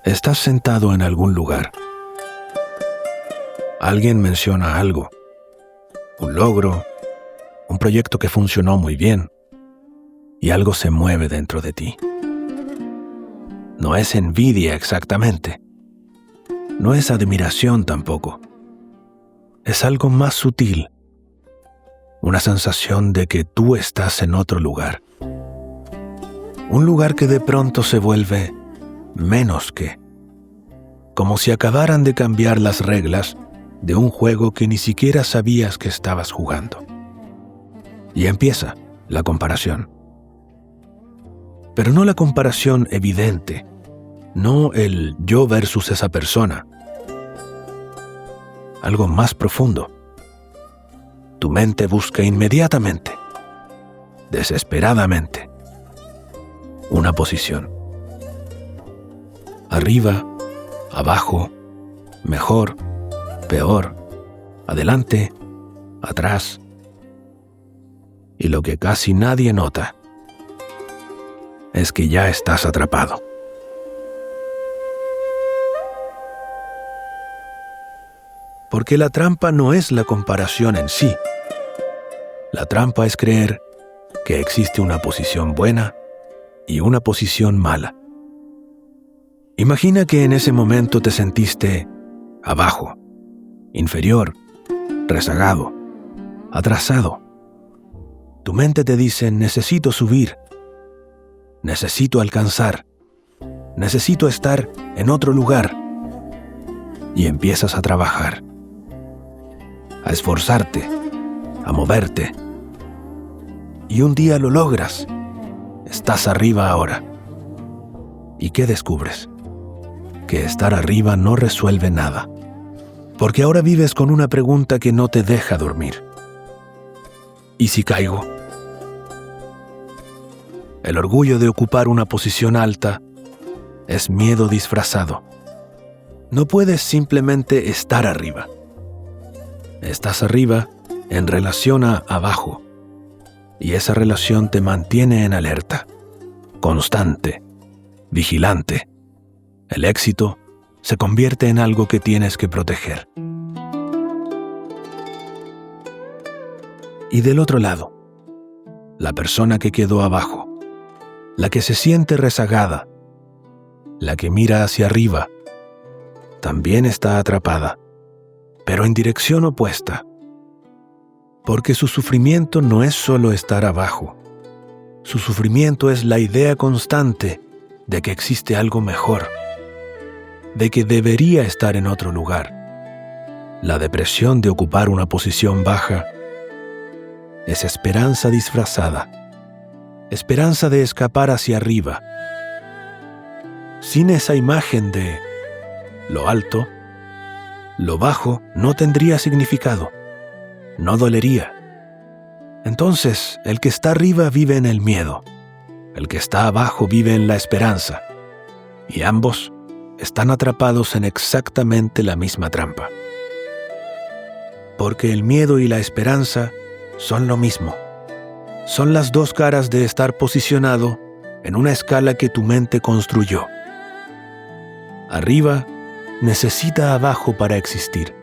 Estás sentado en algún lugar. Alguien menciona algo, un logro, un proyecto que funcionó muy bien, y algo se mueve dentro de ti. No es envidia exactamente, no es admiración tampoco. Es algo más sutil, una sensación de que tú estás en otro lugar. Un lugar que de pronto se vuelve menos que, como si acabaran de cambiar las reglas de un juego que ni siquiera sabías que estabas jugando. Y empieza la comparación. Pero no la comparación evidente, no el yo versus esa persona. Algo más profundo. Tu mente busca inmediatamente, desesperadamente, una posición. Arriba, abajo, mejor, peor, adelante, atrás. Y lo que casi nadie nota es que ya estás atrapado. Porque la trampa no es la comparación en sí. La trampa es creer que existe una posición buena y una posición mala. Imagina que en ese momento te sentiste abajo, inferior, rezagado, atrasado. Tu mente te dice: necesito subir, necesito alcanzar, necesito estar en otro lugar. Y empiezas a trabajar, a esforzarte, a moverte. Y un día lo logras. Estás arriba ahora. ¿Y qué descubres? Que estar arriba no resuelve nada. Porque ahora vives con una pregunta que no te deja dormir. ¿Y si caigo? El orgullo de ocupar una posición alta es miedo disfrazado. No puedes simplemente estar arriba. Estás arriba en relación a abajo. Y esa relación te mantiene en alerta, constante, vigilante. El éxito se convierte en algo que tienes que proteger. Y del otro lado, la persona que quedó abajo, la que se siente rezagada, la que mira hacia arriba, también está atrapada, pero en dirección opuesta. Porque su sufrimiento no es solo estar abajo. Su sufrimiento es la idea constante de que existe algo mejor, de que debería estar en otro lugar. La depresión de ocupar una posición baja es esperanza disfrazada, esperanza de escapar hacia arriba. Sin esa imagen de lo alto, lo bajo no tendría significado, no dolería. Entonces, el que está arriba vive en el miedo, el que está abajo vive en la esperanza, y ambos están atrapados en exactamente la misma trampa. Porque el miedo y la esperanza son lo mismo. Son las dos caras de estar posicionado en una escala que tu mente construyó. Arriba necesita abajo para existir.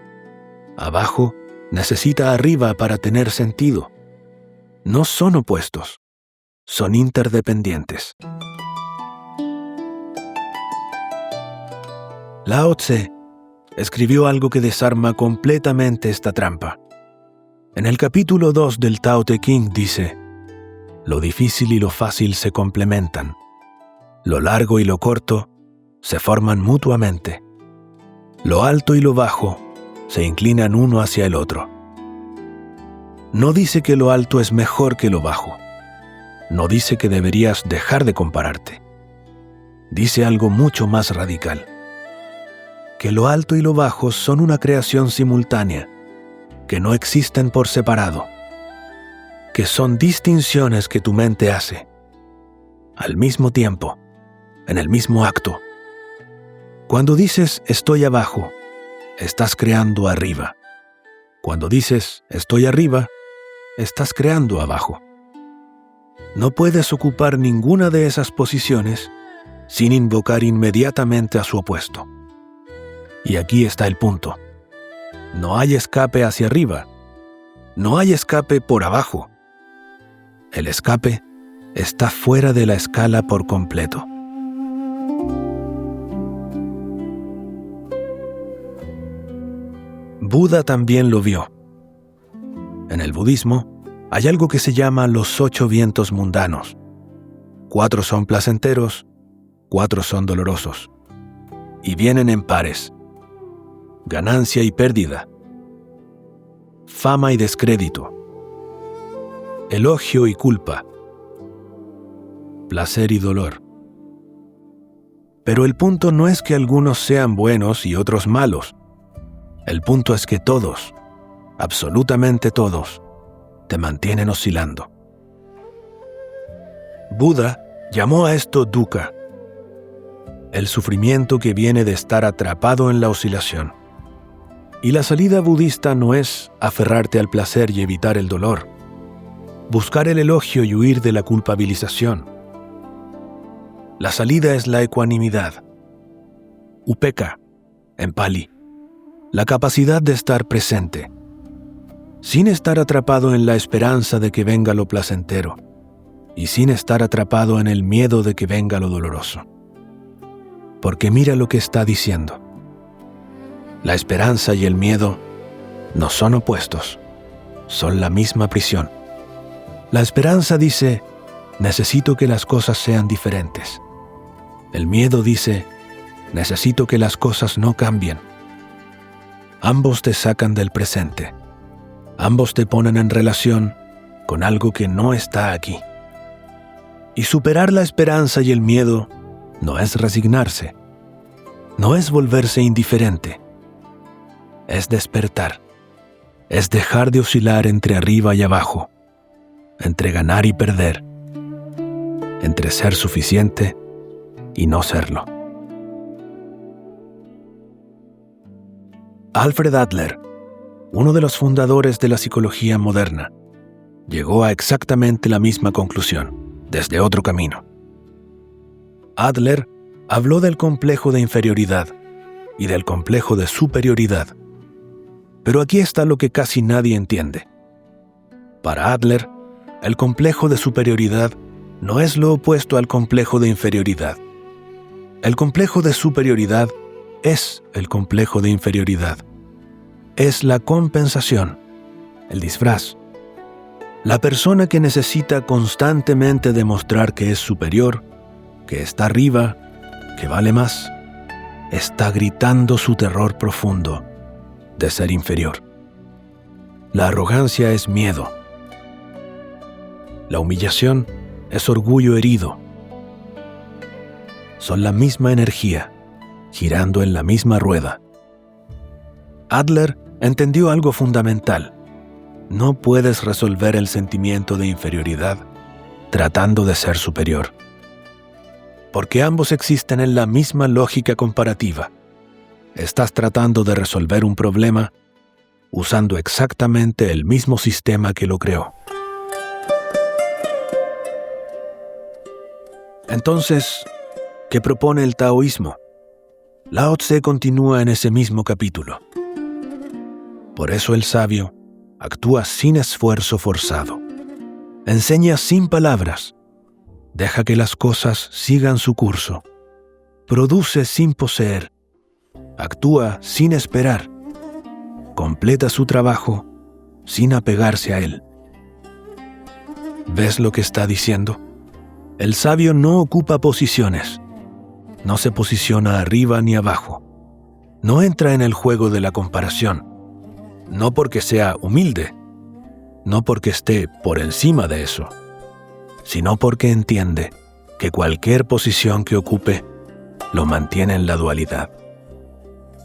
Abajo necesita arriba para tener sentido. No son opuestos, son interdependientes. Lao Tse escribió algo que desarma completamente esta trampa. En el capítulo 2 del Tao Te Ching dice: lo difícil y lo fácil se complementan. Lo largo y lo corto se forman mutuamente. Lo alto y lo bajo se inclinan uno hacia el otro. No dice que lo alto es mejor que lo bajo. No dice que deberías dejar de compararte. Dice algo mucho más radical: que lo alto y lo bajo son una creación simultánea, que no existen por separado, que son distinciones que tu mente hace, al mismo tiempo, en el mismo acto. Cuando dices estoy abajo, estás creando arriba. Cuando dices estoy arriba, estás creando abajo. No puedes ocupar ninguna de esas posiciones sin invocar inmediatamente a su opuesto. Y aquí está el punto. No hay escape hacia arriba. No hay escape por abajo. El escape está fuera de la escala por completo. Buda también lo vio. En el budismo hay algo que se llama los 8 vientos mundanos. 4 son placenteros, 4 son dolorosos. Y vienen en pares. Ganancia y pérdida. Fama y descrédito. Elogio y culpa. Placer y dolor. Pero el punto no es que algunos sean buenos y otros malos. El punto es que todos, absolutamente todos, te mantienen oscilando. Buda llamó a esto dukkha, el sufrimiento que viene de estar atrapado en la oscilación. Y la salida budista no es aferrarte al placer y evitar el dolor, buscar el elogio y huir de la culpabilización. La salida es la ecuanimidad, upekkha, en Pali, la capacidad de estar presente, sin estar atrapado en la esperanza de que venga lo placentero y sin estar atrapado en el miedo de que venga lo doloroso. Porque mira lo que está diciendo. La esperanza y el miedo no son opuestos, son la misma prisión. La esperanza dice, necesito que las cosas sean diferentes. El miedo dice, necesito que las cosas no cambien. Ambos te sacan del presente. Ambos te ponen en relación con algo que no está aquí. Y superar la esperanza y el miedo no es resignarse, no es volverse indiferente, es despertar, es dejar de oscilar entre arriba y abajo, entre ganar y perder, entre ser suficiente y no serlo. Alfred Adler, uno de los fundadores de la psicología moderna, llegó a exactamente la misma conclusión, desde otro camino. Adler habló del complejo de inferioridad y del complejo de superioridad. Pero aquí está lo que casi nadie entiende. Para Adler, el complejo de superioridad no es lo opuesto al complejo de inferioridad. El complejo de superioridad es el complejo de inferioridad. Es la compensación, el disfraz. La persona que necesita constantemente demostrar que es superior, que está arriba, que vale más, está gritando su terror profundo de ser inferior. La arrogancia es miedo. La humillación es orgullo herido. Son la misma energía, girando en la misma rueda. Adler entendió algo fundamental. No puedes resolver el sentimiento de inferioridad tratando de ser superior. Porque ambos existen en la misma lógica comparativa. Estás tratando de resolver un problema usando exactamente el mismo sistema que lo creó. Entonces, ¿qué propone el taoísmo? Lao Tse continúa en ese mismo capítulo. Por eso el sabio actúa sin esfuerzo forzado. Enseña sin palabras. Deja que las cosas sigan su curso. Produce sin poseer. Actúa sin esperar. Completa su trabajo sin apegarse a él. ¿Ves lo que está diciendo? El sabio no ocupa posiciones. No se posiciona arriba ni abajo. No entra en el juego de la comparación. No porque sea humilde. No porque esté por encima de eso. Sino porque entiende que cualquier posición que ocupe lo mantiene en la dualidad.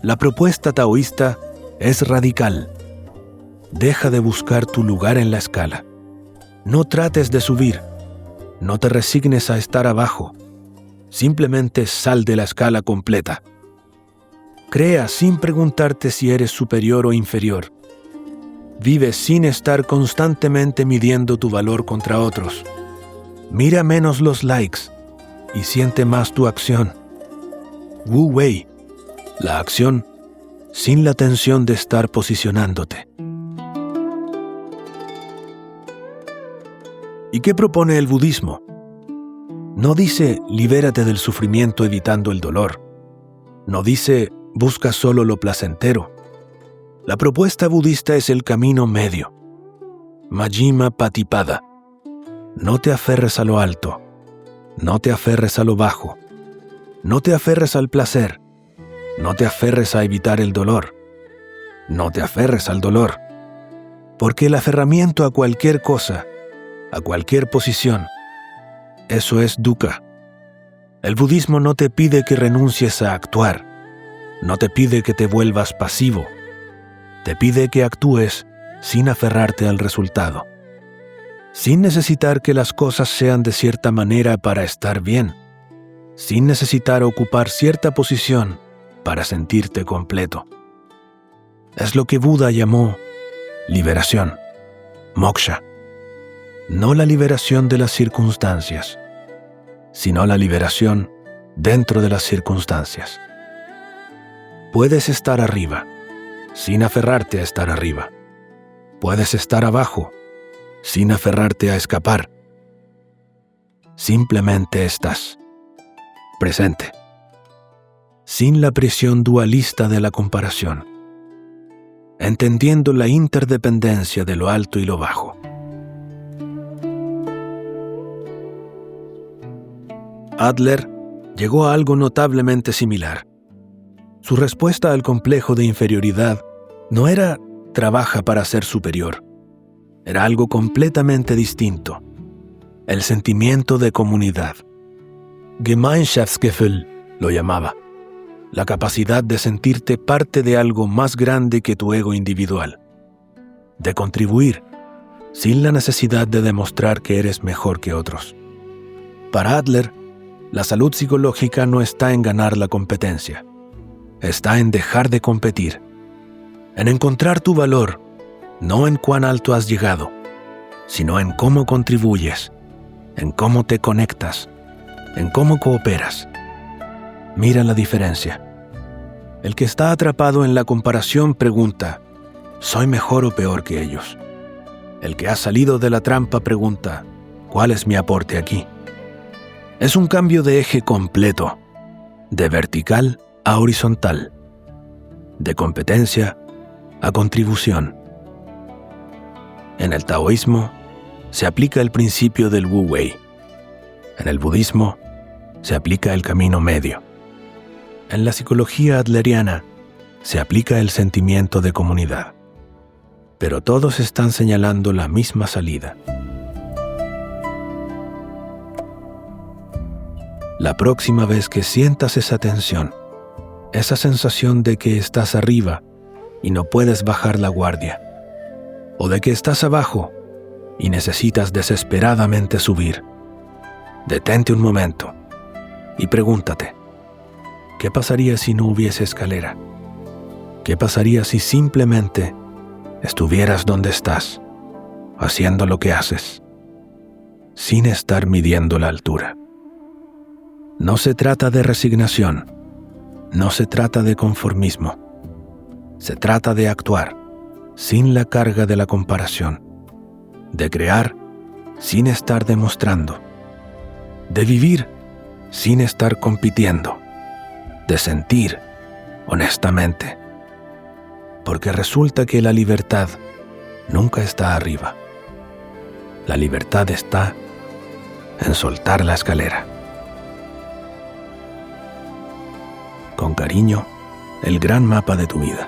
La propuesta taoísta es radical. Deja de buscar tu lugar en la escala. No trates de subir. No te resignes a estar abajo. Simplemente sal de la escala completa. Crea sin preguntarte si eres superior o inferior. Vive sin estar constantemente midiendo tu valor contra otros. Mira menos los likes. y siente más tu acción. Wu Wei, la acción sin la tensión de estar posicionándote. ¿Y qué propone el budismo? No dice libérate del sufrimiento evitando el dolor. No dice busca solo lo placentero. La propuesta budista es el camino medio. Majjhima Patipada. No te aferres a lo alto. No te aferres a lo bajo. No te aferres al placer. No te aferres a evitar el dolor. No te aferres al dolor. Porque el aferramiento a cualquier cosa, a cualquier posición, eso es dukkha. El budismo no te pide que renuncies a actuar. No te pide que te vuelvas pasivo. Te pide que actúes sin aferrarte al resultado. Sin necesitar que las cosas sean de cierta manera para estar bien. Sin necesitar ocupar cierta posición para sentirte completo. Es lo que Buda llamó liberación, moksha. No la liberación de las circunstancias, sino la liberación dentro de las circunstancias. Puedes estar arriba, sin aferrarte a estar arriba. Puedes estar abajo, sin aferrarte a escapar. Simplemente estás, presente, sin la presión dualista de la comparación, entendiendo la interdependencia de lo alto y lo bajo. Adler llegó a algo notablemente similar. Su respuesta al complejo de inferioridad no era trabaja para ser superior. Era algo completamente distinto. El sentimiento de comunidad. Gemeinschaftsgefühl lo llamaba. La capacidad de sentirte parte de algo más grande que tu ego individual. De contribuir, sin la necesidad de demostrar que eres mejor que otros. Para Adler, la salud psicológica no está en ganar la competencia. Está en dejar de competir. En encontrar tu valor, no en cuán alto has llegado, sino en cómo contribuyes, en cómo te conectas, en cómo cooperas. Mira la diferencia. El que está atrapado en la comparación pregunta, ¿soy mejor o peor que ellos? El que ha salido de la trampa pregunta, ¿cuál es mi aporte aquí? Es un cambio de eje completo, de vertical a horizontal, de competencia a contribución. En el taoísmo se aplica el principio del Wu Wei. En el budismo se aplica el camino medio. En la psicología adleriana se aplica el sentimiento de comunidad. Pero todos están señalando la misma salida. La próxima vez que sientas esa tensión, esa sensación de que estás arriba y no puedes bajar la guardia, o de que estás abajo y necesitas desesperadamente subir, detente un momento y pregúntate, ¿qué pasaría si no hubiese escalera? ¿Qué pasaría si simplemente estuvieras donde estás, haciendo lo que haces, sin estar midiendo la altura? No se trata de resignación, no se trata de conformismo, se trata de actuar sin la carga de la comparación, de crear sin estar demostrando, de vivir sin estar compitiendo, de sentir honestamente, porque resulta que la libertad nunca está arriba. La libertad está en soltar la escalera. Con cariño, el gran mapa de tu vida.